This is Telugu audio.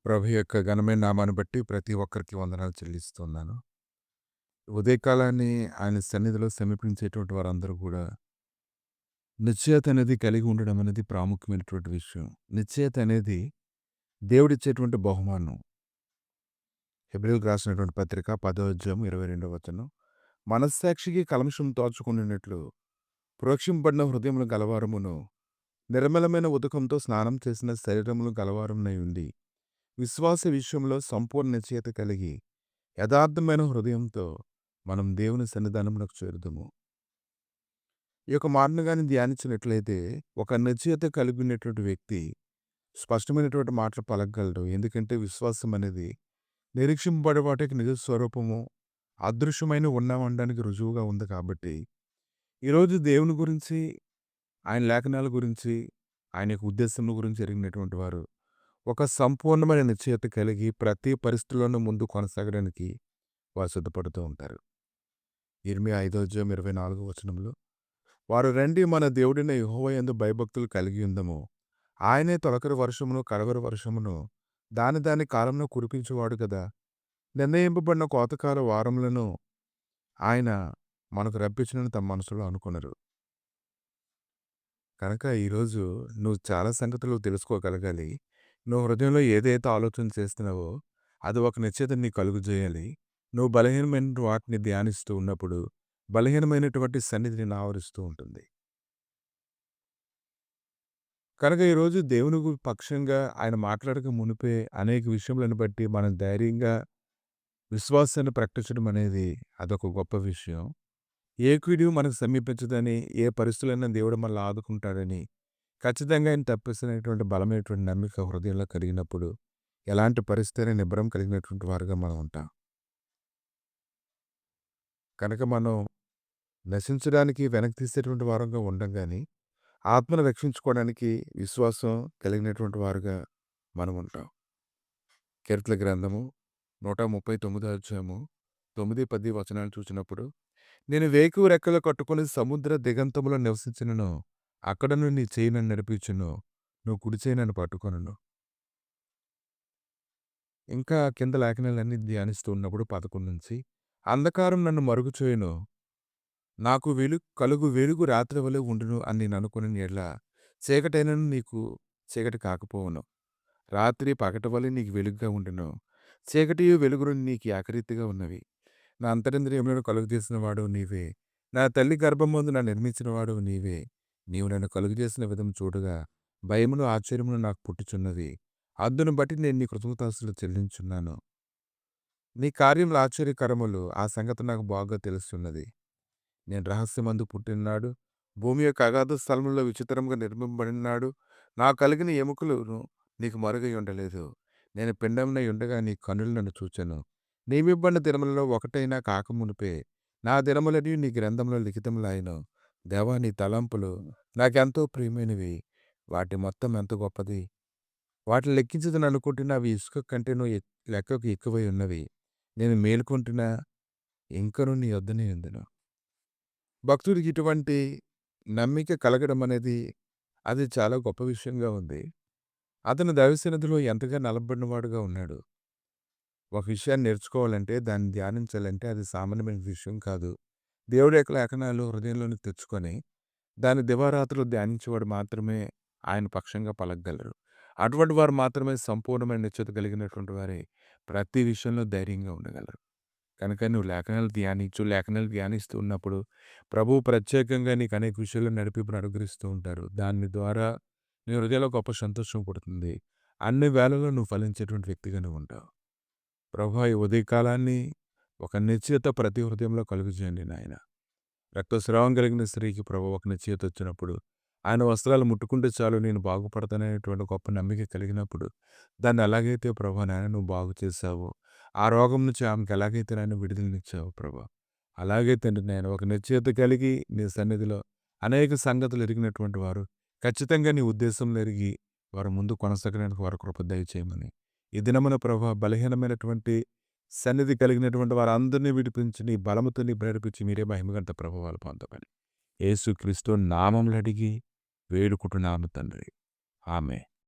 ప్రభు యొక్క ఘనమైన నామాన్ని బట్టి ప్రతి ఒక్కరికి వందనాలు చెల్లిస్తున్నాను. ఉదయకాలాన్ని ఆయన సన్నిధిలో సమీపించేటువంటి వారందరూ కూడా నిశ్చయత అనేది కలిగి ఉండడం అనేది ప్రాముఖ్యమైనటువంటి విషయం. నిశ్చయత అనేది దేవుడిచ్చేటువంటి బహుమానం. హెబ్రీయులకు రాసినటువంటి పత్రిక 10వ అధ్యాయం 22వ వచనం. మనస్సాక్షికి కల్మషం తోచుకొనున్నట్లు ప్రోక్షింపబడిన హృదయములు గలవారమును నిర్మలమైన ఉదకంతో స్నానం చేసిన శరీరములు గలవారమునై ఉండి విశ్వాస విషయంలో సంపూర్ణ నిశ్చయత కలిగి యథార్థమైన హృదయంతో మనం దేవుని సన్నిధానమునకు చేరుదుము. ఈ యొక్క మాటను గాని ధ్యానించినట్లయితే ఒక నిశ్చయత కలిగి ఉన్నటువంటి వ్యక్తి స్పష్టమైనటువంటి మాటలు పలకగలడు. ఎందుకంటే విశ్వాసం అనేది నిరీక్షింపబడే వాటికి నిజ స్వరూపము అదృశ్యమైన ఉన్నామనడానికి రుజువుగా ఉంది కాబట్టి ఈరోజు దేవుని గురించి, ఆయన లేఖనాల గురించి, ఆయన యొక్క ఉద్దేశం గురించి ఎరిగినటువంటి వారు ఒక సంపూర్ణమైన నిశ్చయత కలిగి ప్రతి పరిస్థితుల్లోనూ ముందు కొనసాగడానికి వారు సిద్ధపడుతూ ఉంటారు. ఇర్మియా 5వ అధ్యాయం 24వ వచనంలో వారు రండి మన దేవుడైన యెహోవా యందు భయభక్తులు కలిగి ఉందము. ఆయనే తొలకరి వర్షమును కడవరి వర్షమును దాని దాని కాలంలో కురిపించేవాడు కదా. నిర్ణయింపబడిన కోతకాల వారములను ఆయన మనకు రప్పించునని తమ మనసులో అనుకున్నారు. కనుక ఈరోజు నువ్వు చాలా సంగతులు తెలుసుకోగలగాలి. నువ్వు హృదయంలో ఏదైతే ఆలోచన చేస్తున్నావో అది ఒక నిశ్చయత నీకు కలుగజేయాలి. నువ్వు బలహీనమైన వాటిని ధ్యానిస్తూ ఉన్నప్పుడు బలహీనమైనటువంటి సన్నిధి నిన్ను ఆవరిస్తూ ఉంటుంది. కనుక ఈరోజు దేవుని పక్షంగా ఆయన మాట్లాడక మునిపే అనేక విషయములను బట్టి మనం ధైర్యంగా విశ్వాసాన్ని ప్రకటించడం అనేది అదొక గొప్ప విషయం. ఏ కీడు మనకు సమీపించదని, ఏ పరిస్థితులైనా దేవుడు మనల్ని ఆదుకుంటాడని ఖచ్చితంగా ఆయన తప్పిస్తున్నటువంటి బలమైనటువంటి నమ్మిక హృదయంలో కలిగినప్పుడు ఎలాంటి పరిస్థితి నిబ్బరం కలిగినటువంటి వారుగా మనం ఉంటాం. కనుక మనం నశించడానికి వెనక్కి తీసేటువంటి వారంగా ఉండం గాని ఆత్మను రక్షించుకోవడానికి విశ్వాసం కలిగినటువంటి వారుగా మనం ఉంటాం. కీర్తన గ్రంథము 139వ అధ్యాయము 9, 10 వచనాలు చూసినప్పుడు నేను వేకువ రెక్కలు కట్టుకొని సముద్ర దిగంతములో నివసించినను అక్కడను నీ చేయి నన్ను నడిపించును, నువ్వు కుడి చేయి నన్ను పట్టుకొనును. ఇంకా కింద లేఖనాలన్నీ ధ్యానిస్తూ ఉన్నప్పుడు 11 నుంచి అంధకారం నన్ను మరుగు చేయును, నాకు కలుగు వెలుగు రాత్రి వలె ఉండును అని నేను అనుకుని ఎడ్ల చీకటైనను నీకు చీకటి కాకపోవును, రాత్రి పగటి వలె నీకు వెలుగుగా ఉండును, చీకటియు వెలుగును నీకు ఏకరీతిగా ఉన్నవి. నా అంతరింద్రియములను కలుగజేసిన వాడు నీవే, నా తల్లి గర్భమందు నన్ను నిర్మించిన వాడు నీవే. నీవు నన్ను కలుగజేసిన విధం చూడగా భయమును ఆశ్చర్యమును నాకు పుట్టుచున్నది. అందును బట్టి నేను నీ కృతజ్ఞతాస్తులు చెల్లించున్నాను. నీ కార్యములు ఆశ్చర్యకరములు, ఆ సంగతి నాకు బాగా తెలుస్తున్నది. నేను రహస్యమందు పుట్టిననాడు భూమి యొక్క అగాధ స్థలములో విచిత్రంగా నిర్మింపబడినాడు. నా కలిగిన ఎముకలను నీకు మరుగై ఉండలేదు. నేను పిండమునై ఉండగా నీ కన్నులు నన్ను చూచెను. నియమింపబడిన దినములలో ఒకటైనా కాకమునుపే నా దినములన్నీ నీ గ్రంథంలో లిఖితములాయెను. దేవా, నీ తలంపులు నాకెంతో ప్రియమైనవి. వాటి మొత్తం ఎంత గొప్పది. వాటిని లెక్కించదని అనుకుంటున్నా అవి ఇసుక కంటేనూ లెక్కకు ఎక్కువై ఉన్నవి. నేను మేలుకొంటున్నా ఇంకనూ నీ యొద్దనే ఉందును. భక్తుడికి ఇటువంటి నమ్మిక కలగడం అనేది అది చాలా గొప్ప విషయంగా ఉంది. అతను దైవసన్నిధిలో ఎంతగా నలబడినవాడుగా ఉన్నాడు. ఒక విషయాన్ని నేర్చుకోవాలంటే, దాన్ని ధ్యానించాలంటే అది సామాన్యమైన విషయం కాదు. దేవుడి యొక్క లేఖనాలు హృదయంలోనికి తెచ్చుకొని దాన్ని దివారాత్రులు ధ్యానించేవాడు మాత్రమే ఆయన పక్షంగా పలకగలరు. అటువంటి వారు మాత్రమే సంపూర్ణమైన నిశ్చయత కలిగినటువంటి వారే ప్రతి విషయంలో ధైర్యంగా ఉండగలరు. కనుక నువ్వు లేఖనాలు ధ్యానించు. లేఖనాలు ధ్యానిస్తూ ఉన్నప్పుడు ప్రభువు ప్రత్యేకంగా నీకు అనేక విషయాల్లో నడిపింపును అనుగ్రహిస్తూ ఉంటారు. దాని ద్వారా నీ హృదయంలో గొప్ప సంతోషం పుడుతుంది. అన్ని వేళల్లో నువ్వు ఫలించేటువంటి వ్యక్తిగా నువ్వు ఉంటావు. ప్రభువా, ఈ ఉదయకాలాన్ని ఒక నిశ్చయత ప్రతి హృదయంలో కలుగజేయండి నాయన. రక్తస్రావం కలిగిన స్త్రీకి ప్రభువు ఒక నిశ్చయత వచ్చినప్పుడు ఆయన వస్త్రాలు ముట్టుకుంటే చాలు నేను బాగుపడతాననేటువంటి గొప్ప నమ్మిక కలిగినప్పుడు దాన్ని ఎలాగైతే ప్రభువా నాయన నువ్వు బాగు చేశావో, ఆ రోగం నుంచి ఆమెకు ఎలాగైతే నాయన విడుదలనిచ్చావు ప్రభువా, అలాగే తండ్రి నేను ఒక నిశ్చయత కలిగి నీ సన్నిధిలో అనేక సంగతులు ఎరిగినటువంటి వారు ఖచ్చితంగా నీ ఉద్దేశంలో ఎరిగి వారు ముందు కొనసాగడానికి వారు కృప దయచేయమని ఈ దినమున ప్రభువా బలహీనమైనటువంటి సన్నిధి కలిగినటువంటి వారందరినీ విడిపించి నీ బలముతో నీ ప్రేరేపించి మీరే మహిమగంత ప్రభావాలు పొందమని యేసుక్రీస్తు నామములో అడిగి వేడుకుంటున్నాము తండ్రి. ఆమెన్.